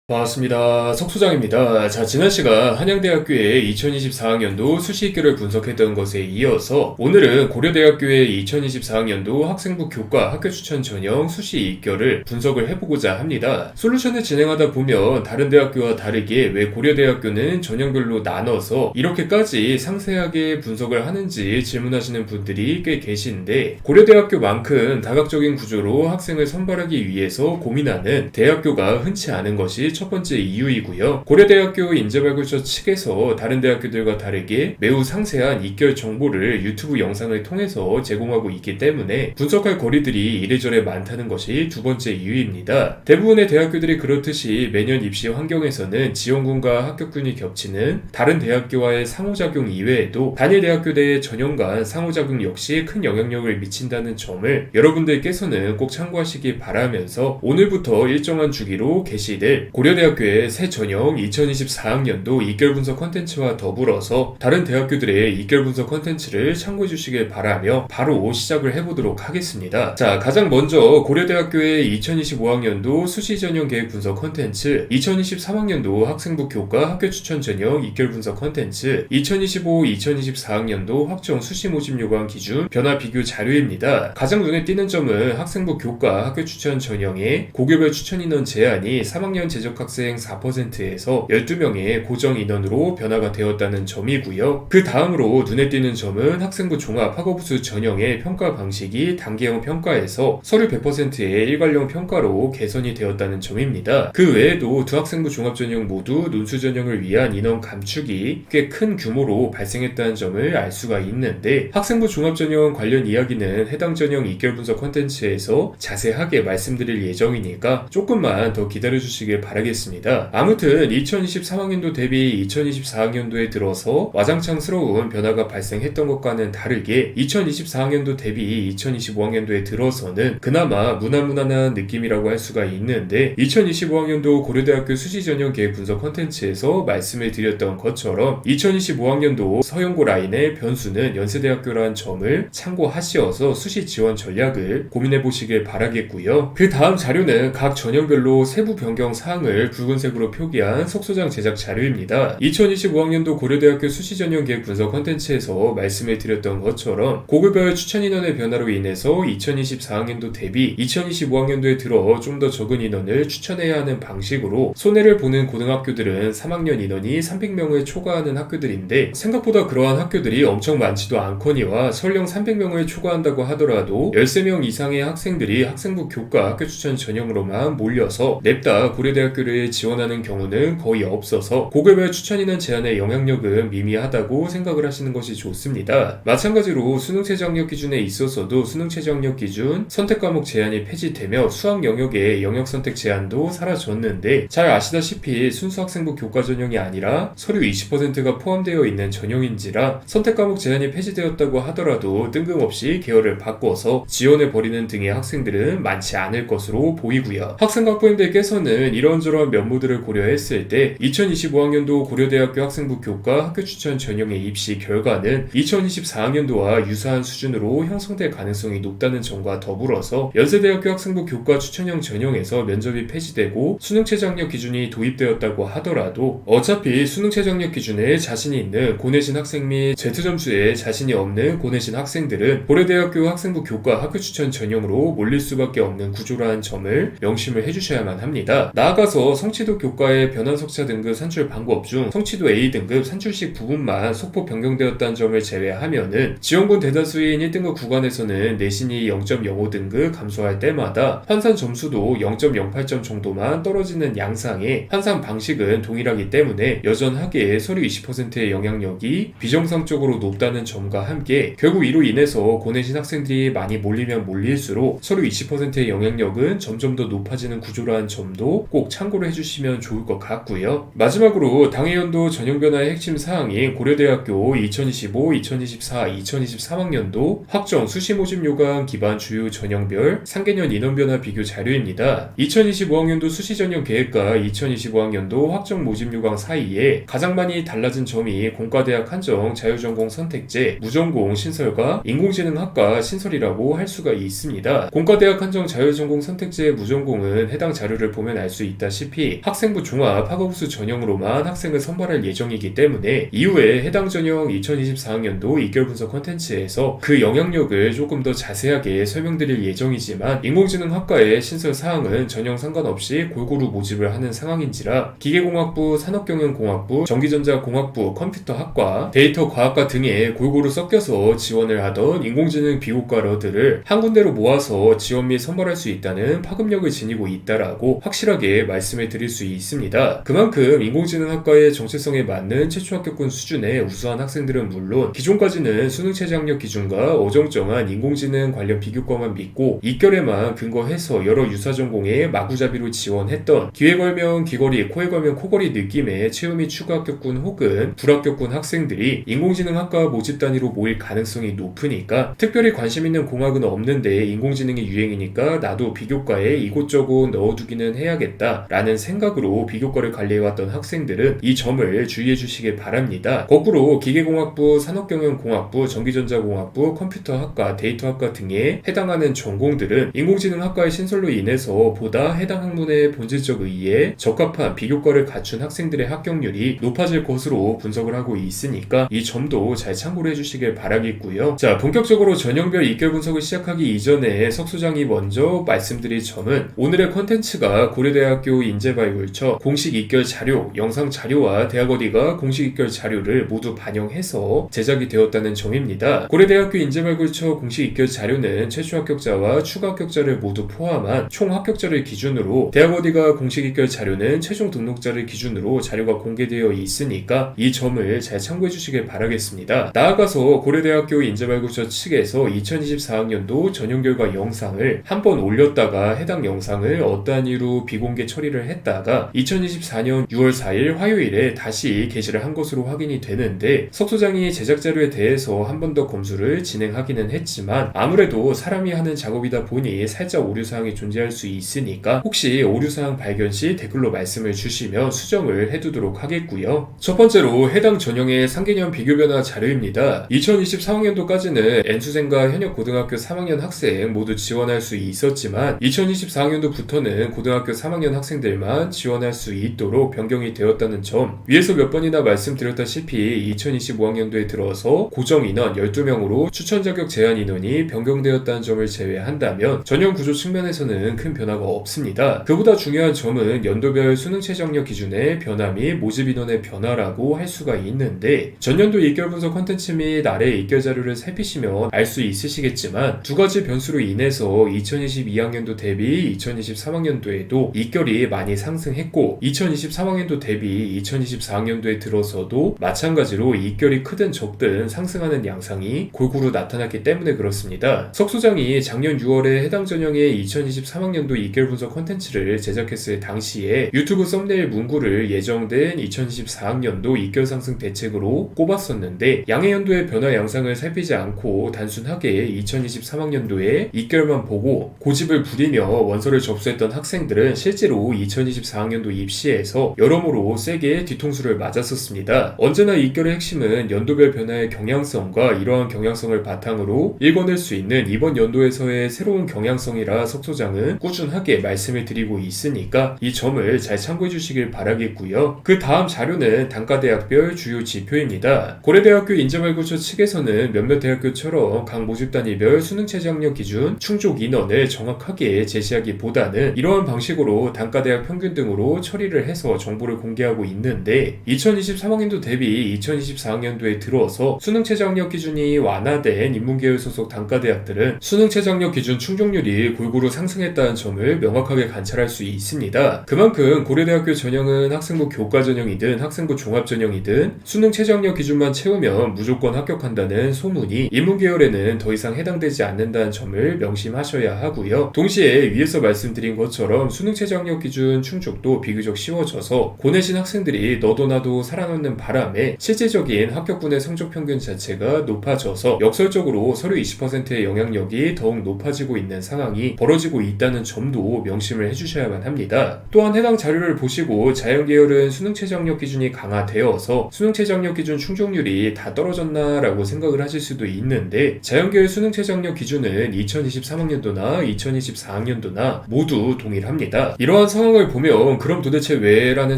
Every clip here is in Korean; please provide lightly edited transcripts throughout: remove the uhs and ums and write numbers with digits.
반갑습니다. 석소장입니다. 자, 지난 시간 한양대학교의 2024학년도 수시입결을 분석했던 것에 이어서 오늘은 고려대학교의 2024학년도 학생부 교과 학교 추천 전형 수시입결을 분석을 해보고자 합니다. 솔루션을 진행하다 보면 다른 대학교와 다르게 왜 고려대학교는 전형별로 나눠서 이렇게까지 상세하게 분석을 하는지 질문하시는 분들이 꽤 계신데, 고려대학교만큼 다각적인 구조로 학생을 선발하기 위해서 고민하는 대학교가 흔치 않은 것이 첫 번째 이유이고요. 고려대학교 인재발굴처 측에서 다른 대학교들과 다르게 매우 상세한 입결 정보를 유튜브 영상을 통해서 제공하고 있기 때문에 분석할 거리들이 이래저래 많다는 것이 두 번째 이유입니다. 대부분의 대학교들이 그렇듯이 매년 입시 환경에서는 지원군과 합격군이 겹치는 다른 대학교와의 상호작용 이외에도 단일 대학교 내 전형 간 상호작용 역시 큰 영향력을 미친다는 점을 여러분들께서는 꼭 참고하시기 바라면서, 오늘부터 일정한 주기로 게시될 고려대학교의 새 전형 2024학년도 입결 분석 컨텐츠와 더불어서 다른 대학교들의 입결 분석 컨텐츠를 참고해 주시길 바라며 바로 시작을 해보도록 하겠습니다. 자, 가장 먼저 고려대학교의 2025학년도 수시 전형 계획 분석 컨텐츠, 2023학년도 학생부 교과 학교 추천 전형 입결 분석 컨텐츠, 2025-2024학년도 확정 수시 모집 요강 기준 변화 비교 자료입니다. 가장 눈에 띄는 점은 학생부 교과 학교 추천 전형의 고교별 추천 인원 제한이 3학년 재적 학생 4%에서 12명의 고정 인원으로 변화가 되었다는 점이고요. 그 다음으로 눈에 띄는 점은 학생부 종합 학업우수 전형의 평가 방식이 단계형 평가에서 서류 100%의 일괄형 평가로 개선이 되었다는 점입니다. 그 외에도 두 학생부 종합 전형 모두 논술 전형을 위한 인원 감축이 꽤 큰 규모로 발생했다는 점을 알 수가 있는데, 학생부 종합 전형 관련 이야기는 해당 전형 입결 분석 컨텐츠에서 자세하게 말씀드릴 예정이니까 조금만 더 기다려주시길 바라겠습니다. 아무튼 2023학년도 대비 2024학년도에 들어서 와장창스러운 변화가 발생했던 것과는 다르게 2024학년도 대비 2025학년도에 들어서는 그나마 무난무난한 느낌이라고 할 수가 있는데, 2025학년도 고려대학교 수시전형 계획 분석 컨텐츠에서 말씀을 드렸던 것처럼 2025학년도 서영고 라인의 변수는 연세대학교라는 점을 참고하시어서 수시 지원 전략을 고민해 보시길 바라겠고요. 그 다음 자료는 각 전형별로 세부 변경 사항을 붉은색으로 표기한 석소장 제작 자료입니다. 2025학년도 고려대학교 수시전형 계획 분석 컨텐츠에서 말씀을 드렸던 것처럼 고교별 추천 인원의 변화로 인해서 2024학년도 대비 2025학년도에 들어 좀 더 적은 인원을 추천해야 하는 방식으로 손해를 보는 고등학교들은 3학년 인원이 300명을 초과하는 학교들인데, 생각보다 그러한 학교들이 엄청 많지도 않거니와 설령 300명을 초과한다고 하더라도 13명 이상의 학생들이 학생부 교과 학교 추천 전형으로만 몰려서 냅다 고려대학교를 지원하는 경우는 거의 없어서 고교별 추천 인원 제한의 영향력은 미미하다고 생각을 하시는 것이 좋습니다. 마찬가지로 수능 최저 학력 기준에 있어서도 수능 최저 학력 기준 선택 과목 제한이 폐지되며 수학 영역의 영역 선택 제한도 사라졌는데, 잘 아시다시피 순수 학생부 교과 전형이 아니라 서류 20%가 포함되어 있는 전형인지라 선택 과목 제한이 폐지되었다고 하더라도 뜬금없이 계열을 바꿔서 지원을 벌이는 등의 학생들은 많지 않을 것으로 보이고요. 학생각부님들께서는 이런저런 면모들을 고려했을 때 2025학년도 고려대학교 학생부 교과 학교 추천 전형의 입시 결과는 2024학년도와 유사한 수준으로 형성될 가능성이 높다는 점과 더불어서 연세대학교 학생부 교과 추천형 전형에서 면접이 폐지되고 수능 최저 학력 기준이 도입되었다고 하더라도 어차피 수능 최저 학력 기준에 자신이 있는 고내신 학생 및 Z점수에 자신이 없는 고내신 학생들은 고려대학교 학생부 교과 학교 추천 전형으로 몰릴 수밖에 없는 구조라는 점을 명심을 해주셔야만 합니다. 나아가서 성취도 교과의 변환석차 등급 산출 방법 중 성취도 A등급 산출식 부분만 속보 변경되었다는 점을 제외하면은 지원군 대다수인 1등급 구간에서는 내신이 0.05등급 감소할 때마다 환산 점수도 0.08점 정도만 떨어지는 양상의 환산 방식은 동일하기 때문에 여전하게 서류 20%의 영향력이 비정상적으로 높다는 점과 함께 결국 이로 인해서 고내신 학생들이 많이 몰리면 몰릴수록 서류 20%의 영향력은 점점 더 높아지는 구조라는 점도 꼭 참고를 해주시면 좋을 것 같고요. 마지막으로 당해연도 전형 변화의 핵심 사항인 고려대학교 2025, 2024, 2023학년도 확정 수시 모집 요강 기반 주요 전형별 3개년 인원 변화 비교 자료입니다. 2025학년도 수시 전형 계획과 2025학년도 확정 모집 요강 사이에 가장 많이 달라진 점이 공과대학 한정 자유전공 선택제, 무전공 신설과 인공지능학과 신설이라고 할 수가 있습니다. 공과대학 한정 자유전공 선택제 무전공은 해당 자료를 보면 알 수 있다시피 드렸다시피 학생부 종합 학업수 전형으로만 학생을 선발할 예정이기 때문에 이후에 해당 전형 2024학년도 입결 분석 컨텐츠에서 그 영향력을 조금 더 자세하게 설명드릴 예정이지만 인공지능학과의 신설 사항은 전형 상관없이 골고루 모집을 하는 상황인지라 기계공학부, 산업경영공학부, 전기전자공학부, 컴퓨터학과, 데이터과학과 등에 골고루 섞여서 지원을 하던 인공지능 비교과러들을 한 군데로 모아서 지원 및 선발할 수 있다는 파급력을 지니고 있다라고 확실하게 말씀을 드릴 수 있습니다. 그만큼 인공지능학과의 정체성에 맞는 최초 합격군 수준의 우수한 학생들은 물론 기존까지는 수능 최저 학력 기준과 어정쩡한 인공지능 관련 비교과만 믿고 입결에만 근거해서 여러 유사 전공에 마구잡이로 지원했던 귀에 걸면 귀걸이, 코에 걸면 코걸이 느낌의 최후 및 추가 합격군 혹은 불합격군 학생들이 인공지능학과 모집 단위로 모일 가능성이 높으니까 특별히 관심 있는 공학은 없는데 인공지능이 유행이니까 나도 비교과에 이곳저곳 넣어두기는 해야겠다 라는 생각으로 비교과를 관리해왔던 학생들은 이 점을 주의해 주시길 바랍니다. 거꾸로 기계공학부, 산업경영공학부, 전기전자공학부, 컴퓨터학과, 데이터학과 등에 해당하는 전공들은 인공지능학과의 신설로 인해서 보다 해당 학문의 본질적 의의에 적합한 비교과를 갖춘 학생들의 합격률이 높아질 것으로 분석을 하고 있으니까 이 점도 잘 참고를 해주시길 바라겠고요. 자, 본격적으로 전형별 입결 분석을 시작하기 이전에 석소장이 먼저 말씀드릴 점은 오늘의 컨텐츠가 고려대학교 인재발굴처 공식 입결 자료, 영상 자료와 대학 어디가 공식 입결 자료를 모두 반영해서 제작이 되었다는 점입니다. 고려대학교 인재발굴처 공식 입결 자료는 최초 합격자와 추가 합격자를 모두 포함한 총 합격자를 기준으로 대학 어디가 공식 입결 자료는 최종 등록자를 기준으로 자료가 공개되어 있으니까 이 점을 잘 참고해 주시길 바라겠습니다. 나아가서 고려대학교 인재발굴처 측에서 2024학년도 전형결과 영상을 한 번 올렸다가 해당 영상을 어떠한 이유로 비공개 처리를 했다가 2024년 6월 4일 화요일에 다시 게시를 한 것으로 확인이 되는데 석소장이 제작 자료에 대해서 한 번 더 검수를 진행하기는 했지만 아무래도 사람이 하는 작업이다 보니 살짝 오류사항이 존재할 수 있으니까 혹시 오류사항 발견 시 댓글로 말씀을 주시면 수정을 해두도록 하겠고요. 첫 번째로 해당 전형의 상개념 비교변화 자료입니다. 2023학년도까지는 N수생과 현역 고등학교 3학년 학생 모두 지원할 수 있었지만 2024학년도부터는 고등학교 3학년 학생들만 지원할 수 있도록 변경이 되었다는 점, 위에서 몇 번이나 말씀드렸다시피 2025학년도에 들어서 고정 인원 12명으로 추천 자격 제한 인원이 변경되었다는 점을 제외한다면 전형 구조 측면에서는 큰 변화가 없습니다. 그보다 중요한 점은 연도별 수능 최저학력 기준의 변화 및 모집 인원의 변화라고 할 수가 있는데 전년도 입결 분석 콘텐츠 및 아래 입결 자료를 살피시면 알 수 있으시겠지만 두 가지 변수로 인해서 2022학년도 대비 2023학년도에도 입결이 많이 상승했고 2023학년도 대비 2024학년도에 들어서도 마찬가지로 입결이 크든 적든 상승하는 양상이 골고루 나타났기 때문에 그렇습니다. 석소장이 작년 6월에 해당 전형의 2023학년도 입결 분석 콘텐츠를 제작했을 당시에 유튜브 썸네일 문구를 예정된 2024학년도 입결 상승 대책으로 꼽았었는데 양해 연도의 변화 양상을 살피지 않고 단순하게 2023학년도에 입결만 보고 고집을 부리며 원서를 접수했던 학생들은 실제로 2024학년도 입시에서 여러모로 세게 뒤통수를 맞았었습니다. 언제나 입결의 핵심은 연도별 변화의 경향성과 이러한 경향성을 바탕으로 읽어낼 수 있는 이번 연도에서의 새로운 경향성이라 석소장은 꾸준하게 말씀을 드리고 있으니까 이 점을 잘 참고해 주시길 바라겠고요. 그 다음 자료는 단과대학별 주요 지표입니다. 고려대학교 인재발굴처 측에서는 몇몇 대학교처럼 각 모집단위별 수능 최저학력 기준 충족 인원을 정확하게 제시하기보다는 이러한 방식으로 단과대학 평균 등으로 처리를 해서 정보를 공개하고 있는데 2023학년도 대비 2024학년도에 들어서 수능 최저학력 기준이 완화된 인문계열 소속 단과대학들은 수능 최저학력 기준 충족률이 골고루 상승했다는 점을 명확하게 관찰할 수 있습니다. 그만큼 고려대학교 전형은 학생부 교과 전형이든 학생부 종합 전형이든 수능 최저학력 기준만 채우면 무조건 합격한다는 소문이 인문계열에는 더 이상 해당되지 않는다는 점을 명심하셔야 하고요. 동시에 위에서 말씀드린 것처럼 수능 최저학력 기준 충족도 비교적 쉬워져서 고내신 학생들이 너도 나도 살아남는 바람에 실질적인 합격군의 성적 평균 자체가 높아져서 역설적으로 서류 20%의 영향력이 더욱 높아지고 있는 상황이 벌어지고 있다는 점도 명심을 해주셔야만 합니다. 또한 해당 자료를 보시고 자연계열은 수능 최저학력 기준이 강화되어서 수능 최저학력 기준 충족률이 다 떨어졌나 라고 생각을 하실 수도 있는데 자연계열 수능 최저학력 기준은 2023학년도나 2024학년도나 모두 동일합니다. 이러한 상황 상황을 보면 그럼 도대체 왜? 라는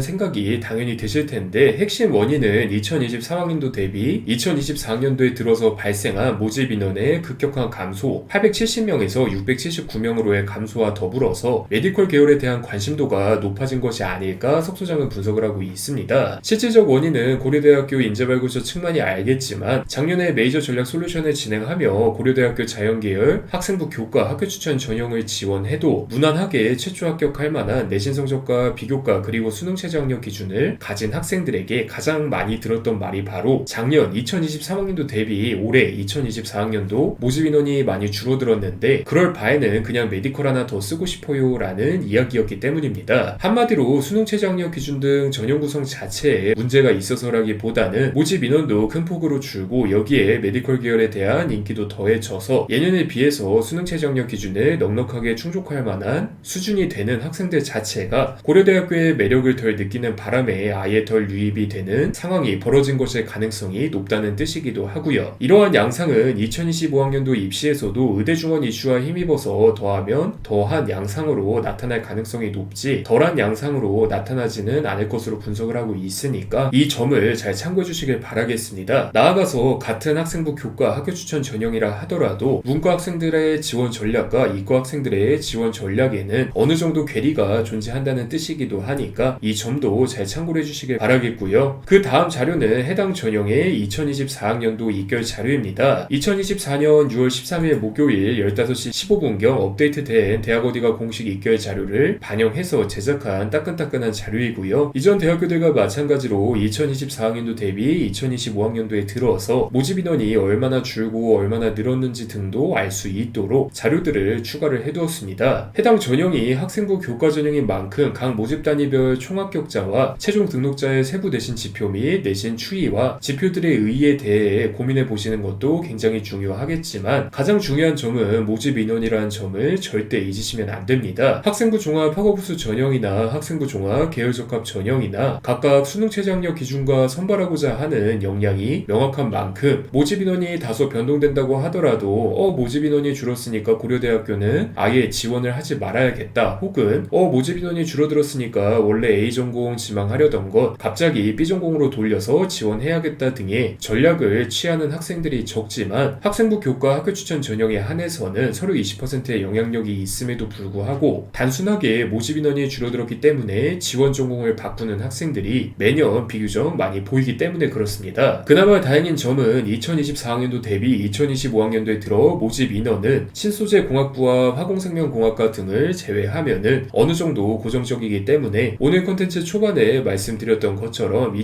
생각이 당연히 드실 텐데, 핵심 원인은 2023학년도 대비 2024학년도에 들어서 발생한 모집 인원의 급격한 감소, 870명에서 679명으로의 감소와 더불어서 메디컬 계열에 대한 관심도가 높아진 것이 아닐까 석 소장은 분석을 하고 있습니다. 실질적 원인은 고려대학교 인재발굴처 측만이 알겠지만, 작년에 메이저 전략 솔루션을 진행하며 고려대학교 자연계열 학생부 교과 학교 추천 전형을 지원해도 무난하게 최초 합격할 만한 내신 성적과 비교과 그리고 수능 최저 학력 기준을 가진 학생들에게 가장 많이 들었던 말이 바로 작년 2023학년도 대비 올해 2024학년도 모집 인원이 많이 줄어들었는데 그럴 바에는 그냥 메디컬 하나 더 쓰고 싶어요 라는 이야기였기 때문입니다. 한마디로 수능 최저 학력 기준 등 전형 구성 자체에 문제가 있어서라기보다는 모집 인원도 큰 폭으로 줄고 여기에 메디컬 계열에 대한 인기도 더해져서 예년에 비해서 수능 최저 학력 기준을 넉넉하게 충족할 만한 수준이 되는 학생들 자체가 고려대학교의 매력을 덜 느끼는 바람에 아예 덜 유입이 되는 상황이 벌어진 것일 가능성이 높다는 뜻이기도 하고요. 이러한 양상은 2025학년도 입시에서도 의대중원 이슈와 힘입어서 더하면 더한 양상으로 나타날 가능성이 높지 덜한 양상으로 나타나지는 않을 것으로 분석을 하고 있으니까 이 점을 잘 참고해 주시길 바라겠습니다. 나아가서 같은 학생부 교과 학교 추천 전형이라 하더라도 문과 학생들의 지원 전략과 이과 학생들의 지원 전략에는 어느 정도 괴리가 존재한다는 뜻이기도 하니까 이 점도 잘 참고를 해주시길 바라겠고요. 그 다음 자료는 해당 전형의 2024학년도 입결 자료입니다. 2024년 6월 13일 목요일 15시 15분경 업데이트된 대학 어디가 공식 입결 자료를 반영해서 제작한 따끈따끈한 자료이고요. 이전 대학교들과 마찬가지로 2024학년도 대비 2025학년도에 들어서 모집 인원이 얼마나 줄고 얼마나 늘었는지 등도 알 수 있도록 자료들을 추가를 해두었습니다. 해당 전형이 학생부 교과 전형인 만큼 각 모집 단위별 총합격자와 최종 등록자의 세부 내신 지표 및 내신 추이와 지표들의 의의에 대해 고민해 보시는 것도 굉장히 중요하겠지만 가장 중요한 점은 모집 인원이라는 점을 절대 잊으시면 안 됩니다. 학생부 종합 학업수 전형이나 학생부 종합 계열적합 전형이나 각각 수능 최저 학력 기준과 선발하고자 하는 역량이 명확한 만큼 모집 인원이 다소 변동된다고 하더라도 모집 인원이 줄었으니까 고려대학교는 아예 지원을 하지 말아야겠다 혹은 모집 인원이 줄어들었으니까 원래 A전공 지망하려던 것 갑자기 B전공으로 돌려서 지원해야겠다 등의 전략을 취하는 학생들이 적지만 학생부 교과 학교 추천 전형에 한해서는 서류 20%의 영향력이 있음에도 불구하고 단순하게 모집 인원이 줄어들었기 때문에 지원 전공을 바꾸는 학생들이 매년 비교적 많이 보이기 때문에 그렇습니다. 그나마 다행인 점은 2024학년도 대비 2025학년도에 들어 모집 인원은 신소재 공학부와 화공생명공학과 등을 제외하면은 어느 정도 고정적이기 때문에 오늘 콘텐츠 초반에 말씀드렸던 것처럼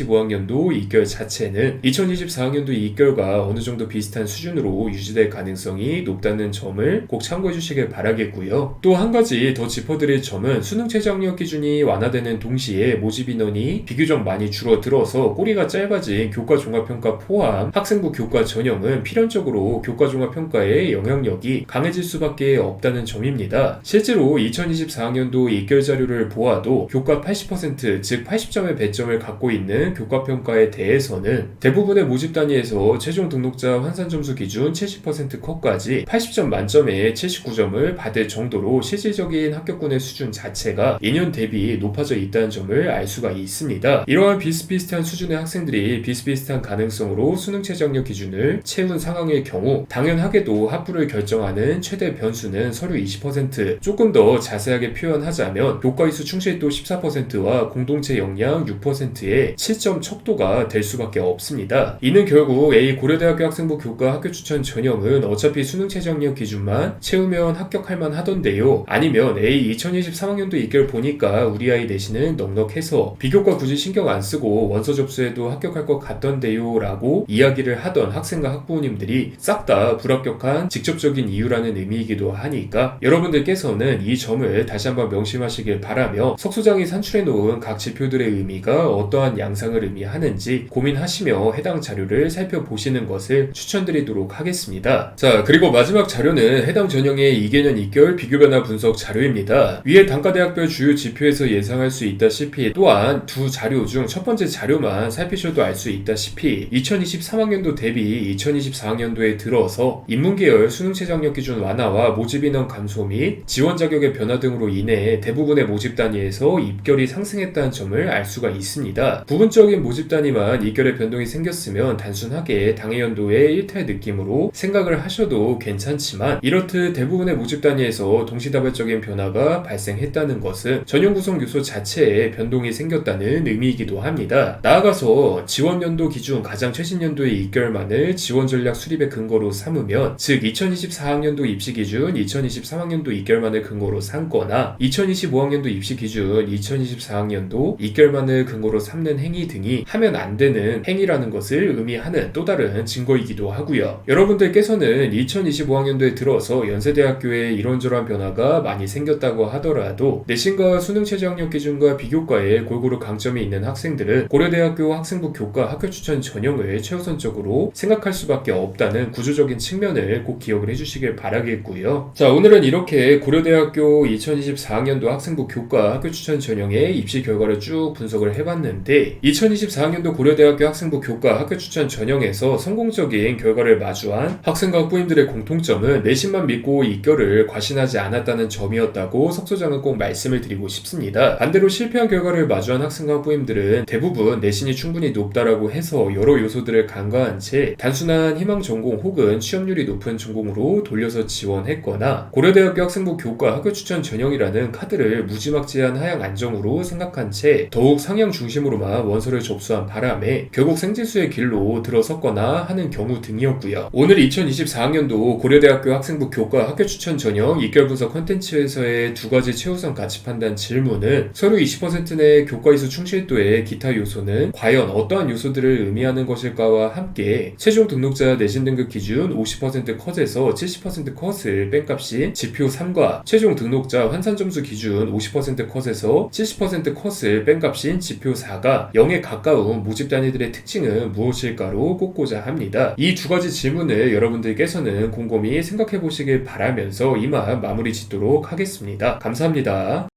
2025학년도 입결 자체는 2024학년도 입결과 어느 정도 비슷한 수준으로 유지될 가능성이 높다는 점을 꼭 참고해 주시길 바라겠고요. 또 한 가지 더 짚어드릴 점은 수능 최저 학력 기준이 완화되는 동시에 모집 인원이 비교적 많이 줄어들어서 꼬리가 짧아진 교과 종합평가 포함 학생부 교과 전형은 필연적으로 교과 종합평가의 영향력이 강해질 수밖에 없다는 점입니다. 실제로 2024학년도 입결 자료를 보아도 교과 80% 즉 80점의 배점을 갖고 있는 교과평가에 대해서는 대부분의 모집 단위에서 최종 등록자 환산 점수 기준 70% 컷까지 80점 만점에 79점을 받을 정도로 실질적인 합격군의 수준 자체가 예년 대비 높아져 있다는 점을 알 수가 있습니다. 이러한 비슷비슷한 수준의 학생들이 비슷비슷한 가능성으로 수능 최저 학력 기준을 채운 상황의 경우 당연하게도 합부를 결정하는 최대 변수는 서류 20%, 조금 더 자세하게 표현하자면 교과이수 충실도 14%와 공동체 역량 6%의 7점 척도가 될 수밖에 없습니다. 이는 결국 A 고려대학교 학생부 교과 학교 추천 전형은 어차피 수능 최저 학력 기준만 채우면 합격할 만 하던데요. 아니면 A 2023학년도 입결 보니까 우리 아이 내신은 넉넉해서 비교과 굳이 신경 안 쓰고 원서 접수해도 합격할 것 같던데요 라고 이야기를 하던 학생과 학부모님들이 싹 다 불합격한 직접적인 이유라는 의미이기도 하니까 여러분들께서는 이 점을 다시 한번 명심하시길 바라며 석 소장이 산출해놓은 각 지표들의 의미가 어떠한 양상을 의미하는지 고민하시며 해당 자료를 살펴보시는 것을 추천드리도록 하겠습니다. 자, 그리고 마지막 자료는 해당 전형의 2개년 입결 비교변화 분석 자료입니다. 위에 단과대학별 주요 지표에서 예상할 수 있다시피 또한 두 자료 중 첫 번째 자료만 살피셔도 알 수 있다시피 2023학년도 대비 2024학년도에 들어서 인문계열 수능 최저 학력 기준 완화와 모집 인원 감소 및 지원 자격의 변화 등으로 인해 때문에 대부분의 모집 단위에서 입결이 상승했다는 점을 알 수가 있습니다. 부분적인 모집 단위만 입결의 변동이 생겼으면 단순하게 당해 연도의 일탈 느낌으로 생각을 하셔도 괜찮지만, 이렇듯 대부분의 모집 단위에서 동시다발적인 변화가 발생했다는 것은 전용 구성 요소 자체에 변동이 생겼다는 의미이기도 합니다. 나아가서 지원 연도 기준 가장 최신 연도의 입결만을 지원 전략 수립의 근거로 삼으면, 즉 2024학년도 입시 기준 2023학년도 입결만을 근거로 삼거나 2025학년도 입시 기준 2024학년도 입결만을 근거로 삼는 행위 등이 하면 안 되는 행위라는 것을 의미하는 또 다른 증거이기도 하고요. 여러분들께서는 2025학년도에 들어서 연세대학교에 이런저런 변화가 많이 생겼다고 하더라도 내신과 수능 최저 학력 기준과 비교과에 골고루 강점이 있는 학생들은 고려대학교 학생부 교과 학교 추천 전형을 최우선적으로 생각할 수밖에 없다는 구조적인 측면을 꼭 기억을 해주시길 바라겠고요. 자, 오늘은 이렇게 고려대학교 2024학년도 학생부 교과 학교 추천 전형의 입시 결과를 쭉 분석을 해봤는데, 2024학년도 고려대학교 학생부 교과 학교 추천 전형에서 성공적인 결과를 마주한 학생과 학부모님들의 공통점은 내신만 믿고 입결을 과신하지 않았다는 점이었다고 석 소장은 꼭 말씀을 드리고 싶습니다. 반대로 실패한 결과를 마주한 학생과 학부모님들은 대부분 내신이 충분히 높다라고 해서 여러 요소들을 간과한 채 단순한 희망 전공 혹은 취업률이 높은 전공으로 돌려서 지원했거나 고려대학교 학생부 교과 학교 추천 전형이라는 카드를 무지막지한 하향 안정으로 생각한 채 더욱 상향 중심으로만 원서를 접수한 바람에 결국 생지수의 길로 들어섰거나 하는 경우 등이었고요. 오늘 2024학년도 고려대학교 학생부 교과 학교 추천 전형 입결 분석 콘텐츠에서의 두 가지 최우선 가치 판단 질문은 서류 20% 내 교과 이수 충실도의 기타 요소는 과연 어떠한 요소들을 의미하는 것일까와 함께 최종 등록자 내신 등급 기준 50% 컷에서 70% 컷을 뺀 값인 지표 3과 최종 등록자 환산 점수 기준 50% 컷에서 70% 컷을 뺀 값인 지표 4가 0에 가까운 모집 단위들의 특징은 무엇일까로 꼽고자 합니다. 이 두 가지 질문을 여러분들께서는 곰곰이 생각해 보시길 바라면서 이만 마무리 짓도록 하겠습니다. 감사합니다.